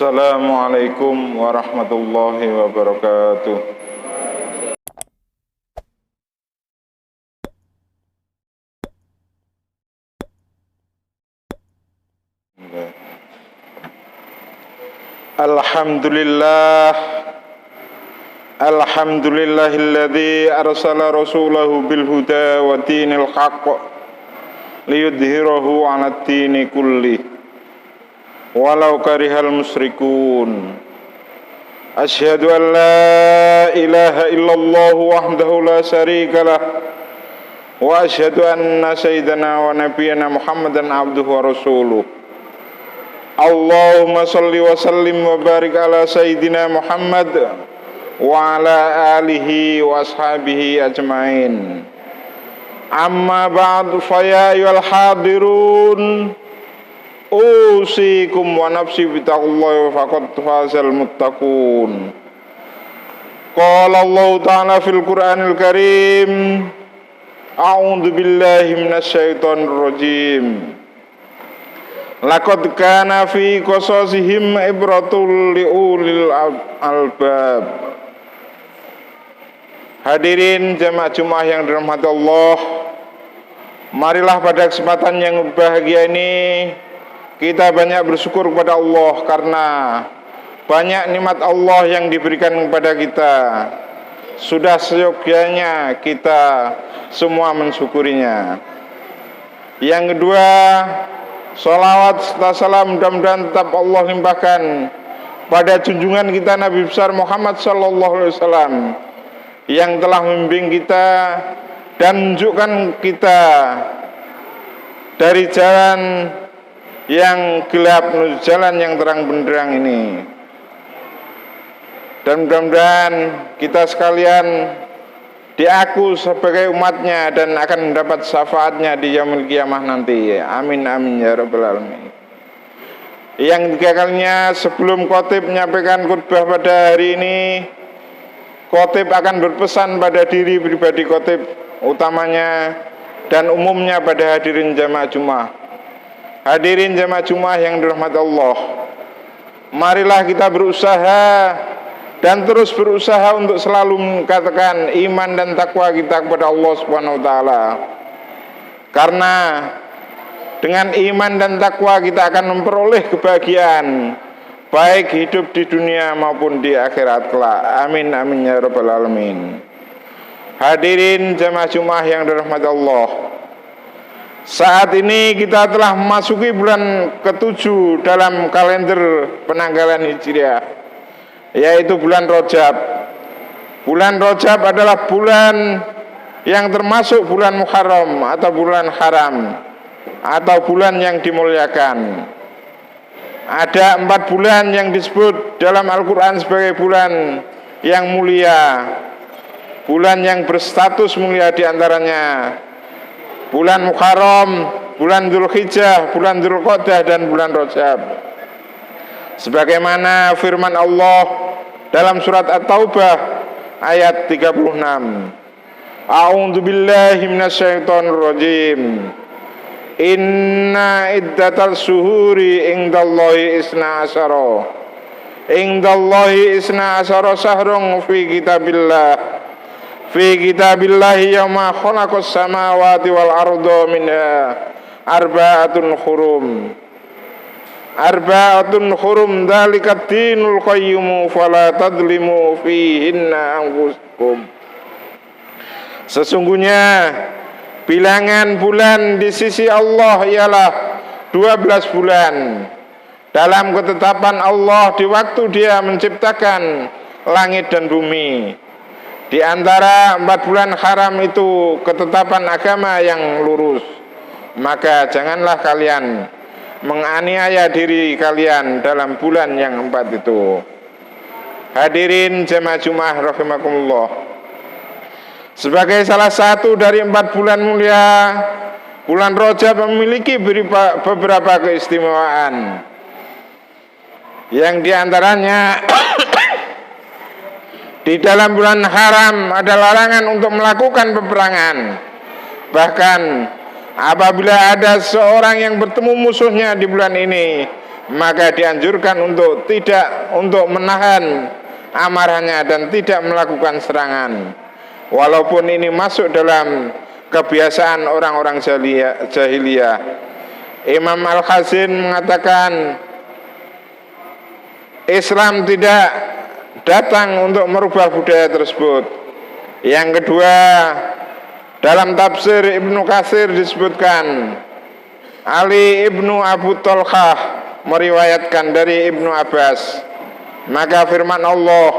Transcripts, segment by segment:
Assalamualaikum warahmatullahi wabarakatuh. Alhamdulillah, alhamdulillahilladzi arsala rasulahu bil huda wa dinil haqq liyudhhirahu 'alad dini kulli walau karihal musyrikun. Asyhadu an la ilaha illallah wahdahu la syarikalah wa asyhadu anna sayyidana wa nabiyyana Muhammadan abduhu wa rasuluh. Allahumma salli wa sallim wa barik ala sayyidina Muhammad wa ala alihi wa ashabihi ajmain. Amma ba'du, fa ya ayyuhal hadirun, usikum wa nafsi bittaqullahi faqad fazal muttaqun. Qala Allah ta'ala fil Qur'anil Karim, a'udzu billahi minasyaitonir rajim. Laqad kana fi qasasihim ibratul liulil albab. Hadirin jamaah Jumat yang dirahmati Allah, marilah pada kesempatan yang berbahagia ini kita banyak bersyukur kepada Allah karena banyak nikmat Allah yang diberikan kepada kita. Sudah seyogyanya kita semua mensyukurinya. Yang kedua, salawat serta salam mudah-mudahan tetap Allah limpahkan pada junjungan kita Nabi besar Muhammad sallallahu alaihi wasallam yang telah membimbing kita dan menunjukkan kita dari jalan yang gelap menuju jalan yang terang benderang ini. Dan mudah-mudahan kita sekalian diaku sebagai umatnya dan akan mendapat syafaatnya di yaumul kiamah nanti. Amin amin ya rabbal alamin. Yang ketiga kalinya, sebelum khotib menyampaikan khutbah pada hari ini, khotib akan berpesan pada diri pribadi khotib utamanya dan umumnya pada hadirin jamaah Jumat. Hadirin jamaah Jumat yang dirahmati Allah, marilah kita berusaha dan terus berusaha untuk selalu mengatakan iman dan takwa kita kepada Allah Subhanahu wa taala. Karena dengan iman dan takwa kita akan memperoleh kebahagiaan baik hidup di dunia maupun di akhirat kelak. Amin amin ya rabbal alamin. Hadirin jamaah Jumat yang dirahmati Allah, saat ini kita telah memasuki bulan ke-7 dalam kalender penanggalan Hijriah, yaitu bulan Rajab. Bulan Rajab adalah bulan yang termasuk bulan Muharram atau bulan haram atau bulan yang dimuliakan. Ada 4 bulan yang disebut dalam Al-Quran sebagai bulan yang mulia, bulan yang berstatus mulia, diantaranya bulan Muharram, bulan Dzulhijjah, bulan Dzulqa'dah, dan bulan Rajab. Sebagaimana firman Allah dalam surat At-Taubah ayat 36. A'udzu billahi minasyaitonir rajim. Inna iddatal syuhuri indallahi isna asyara syahrun fi kitabillahi yawma khalaqas samawati wal arda minha arba'atun hurum dzalikat dinul qayyim fala tadlimu fihinna anfusakum. Sesungguhnya bilangan bulan di sisi Allah ialah 12 bulan dalam ketetapan Allah di waktu Dia menciptakan langit dan bumi. Di antara 4 bulan haram itu ketetapan agama yang lurus. Maka janganlah kalian menganiaya diri kalian dalam bulan yang 4 itu. Hadirin jamaah Jumat rahimakumullah, sebagai salah satu dari 4 bulan mulia, bulan Rajab memiliki beberapa keistimewaan. Yang diantaranya di dalam bulan haram ada larangan untuk melakukan peperangan. Bahkan apabila ada seorang yang bertemu musuhnya di bulan ini, maka dianjurkan untuk menahan amarahnya dan tidak melakukan serangan, walaupun ini masuk dalam kebiasaan orang-orang jahiliyah. Imam Al-Khazin mengatakan Islam tidak datang untuk merubah budaya tersebut. Yang kedua, dalam tafsir Ibnu Katsir disebutkan Ali ibnu Abu Thalhah meriwayatkan dari Ibnu Abbas, maka firman Allah,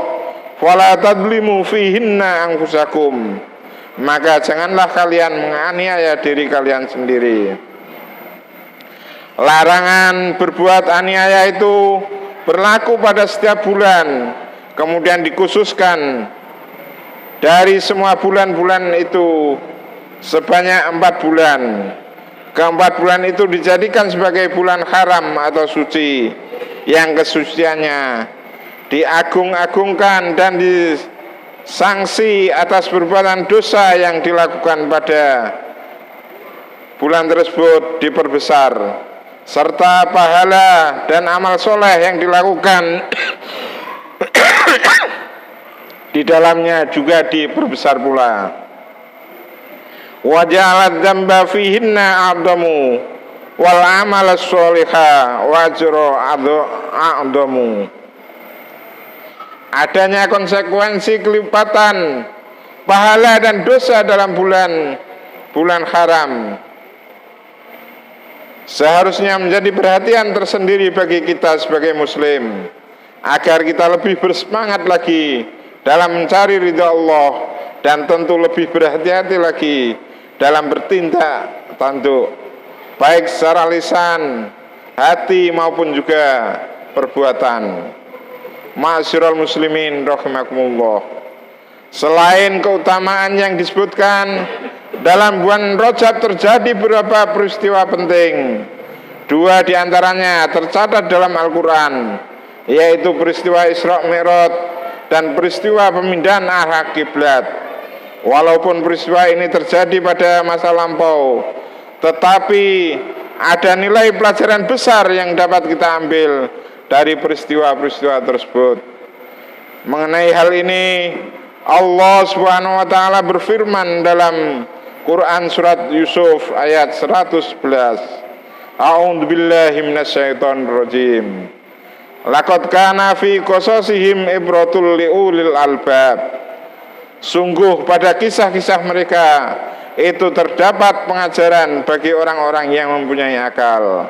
"Fala tadlimu fihinna anfusakum," maka janganlah kalian menganiaya diri kalian sendiri. Larangan berbuat aniaya itu berlaku pada setiap bulan, kemudian dikhususkan dari semua bulan-bulan itu sebanyak 4 bulan. Keempat bulan itu dijadikan sebagai bulan haram atau suci, yang kesuciannya diagung-agungkan dan disanksi atas perbuatan dosa yang dilakukan pada bulan tersebut diperbesar, serta pahala dan amal soleh yang dilakukan di dalamnya juga diperbesar pula. Wa ja'alat dzamba fihinna a'damu wal amal sholihah wa ajru a'damu. Adanya konsekuensi kelipatan pahala dan dosa dalam bulan haram seharusnya menjadi perhatian tersendiri bagi kita sebagai muslim, agar kita lebih bersemangat lagi dalam mencari ridha Allah, dan tentu lebih berhati-hati lagi dalam bertindak tanduk, baik secara lisan, hati maupun juga perbuatan. Ma'asyiral muslimin rahimakumullah. Selain keutamaan yang disebutkan, dalam bulan Rajab terjadi beberapa peristiwa penting. 2 diantaranya tercatat dalam Al-Quran, yaitu peristiwa Isra Mi'raj dan peristiwa pemindahan arah kiblat. Walaupun peristiwa ini terjadi pada masa lampau, tetapi ada nilai pelajaran besar yang dapat kita ambil dari peristiwa-peristiwa tersebut. Mengenai hal ini, Allah Subhanahu wa taala berfirman dalam Quran surat Yusuf ayat 111. A'udzu billahi minasyaitonir rajim. Laqad kana fi qasasihim ibratul liulil albab. Sungguh pada kisah-kisah mereka itu terdapat pengajaran bagi orang-orang yang mempunyai akal.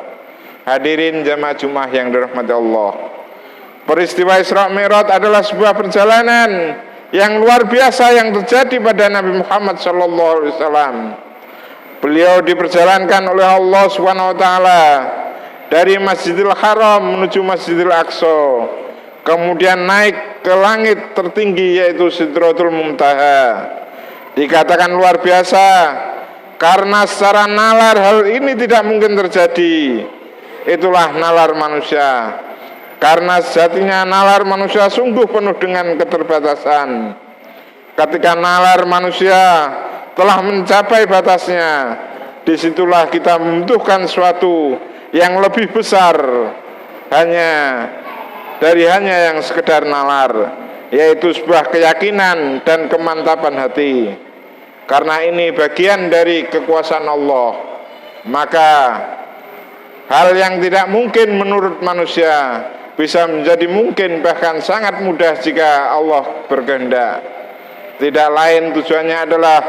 Hadirin jamaah Jumat yang dirahmati Allah, peristiwa Isra Mi'raj adalah sebuah perjalanan yang luar biasa yang terjadi pada Nabi Muhammad SAW. Beliau diperjalankan oleh Allah Subhanahu wa taala dari Masjidil Haram menuju Masjidil Aqsa, kemudian naik ke langit tertinggi yaitu Sidratul Muntaha. Dikatakan luar biasa karena secara nalar hal ini tidak mungkin terjadi. Itulah nalar manusia, karena sejatinya nalar manusia sungguh penuh dengan keterbatasan. Ketika nalar manusia telah mencapai batasnya, disitulah kita membutuhkan sesuatu yang lebih besar dari hanya yang sekedar nalar, yaitu sebuah keyakinan dan kemantapan hati. Karena ini bagian dari kekuasaan Allah, maka hal yang tidak mungkin menurut manusia bisa menjadi mungkin, bahkan sangat mudah jika Allah berkehendak. Tidak lain tujuannya adalah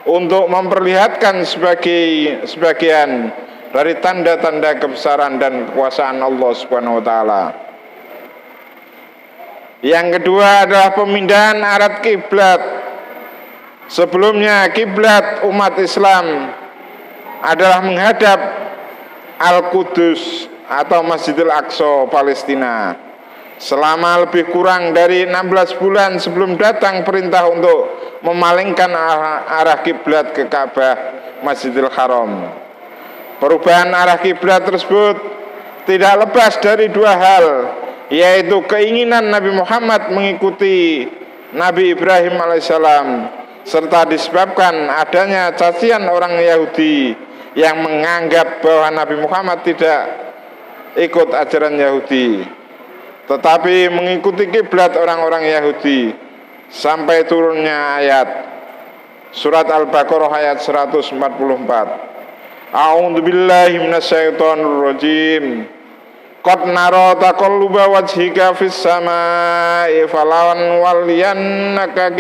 untuk memperlihatkan sebagian dari tanda-tanda kebesaran dan kekuasaan Allah Subhanahu wa taala. Yang kedua adalah pemindahan arah kiblat. Sebelumnya kiblat umat Islam adalah menghadap Al-Qudus atau Masjidil Aqsa Palestina. Selama lebih kurang dari 16 bulan sebelum datang perintah untuk memalingkan arah kiblat ke Ka'bah Masjidil Haram. Perubahan arah kiblat tersebut tidak lepas dari 2 hal, yaitu keinginan Nabi Muhammad mengikuti Nabi Ibrahim alaihissalam, serta disebabkan adanya cacian orang Yahudi yang menganggap bahwa Nabi Muhammad tidak ikut ajaran Yahudi, tetapi mengikuti kiblat orang-orang Yahudi sampai turunnya ayat surat Al-Baqarah ayat 144. A'udzubillahi minasyaitonirrajim. Qad nara taqalluba wajhika fis samaa'i falan walliyannaka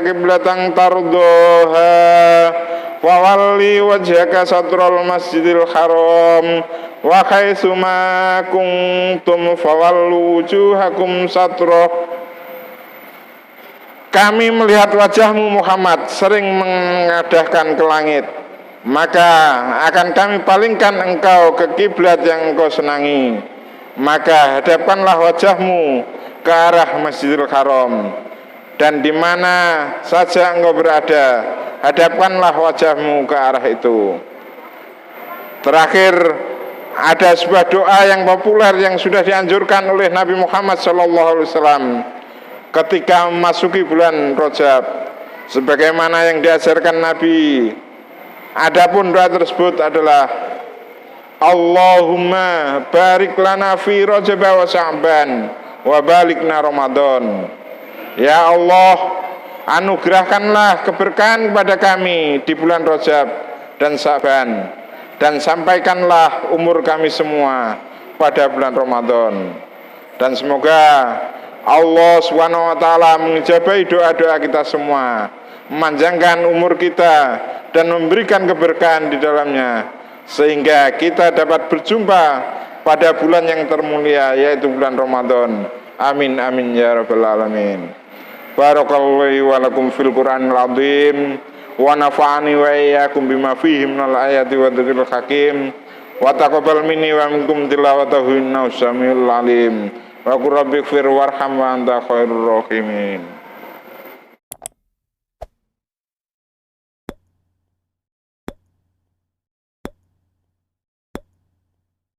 qiblatan tardaha wa walli wajhaka satral masjidil haram wa haitsu ma kuntum fawallu wujuhakum satrah. Kami melihat wajahmu Muhammad sering mengadahkan ke langit, maka akan kami palingkan engkau ke kiblat yang engkau senangi. Maka hadapkanlah wajahmu ke arah Masjidil Haram, dan di mana saja engkau berada, hadapkanlah wajahmu ke arah itu. Terakhir, ada sebuah doa yang populer yang sudah dianjurkan oleh Nabi Muhammad SAW ketika memasuki bulan Rajab, sebagaimana yang diajarkan Nabi. Adapun doa tersebut adalah Allahumma barik lana fi Rajab wa Sya'ban wa balikna Ramadan. Ya Allah, anugerahkanlah keberkahan kepada kami di bulan Rajab dan Sya'ban, dan sampaikanlah umur kami semua pada bulan Ramadan. Dan semoga Allah Subhanahu wa taala mengijabahi doa-doa kita semua, memanjangkan umur kita dan memberikan keberkahan di dalamnya, sehingga kita dapat berjumpa pada bulan yang termulia, yaitu bulan Ramadan. Amin amin ya rabbal alamin. Barakallahu wa lakum fil Qur'anil azim wa nafa'ani wa iyyakum bima fihi minal ayati wa dzikril hakim wa taqabbal minni wa minkum tilawatahu innahu samiul alim. Wa qur rabbighfir warham wa anta khairur rahimin.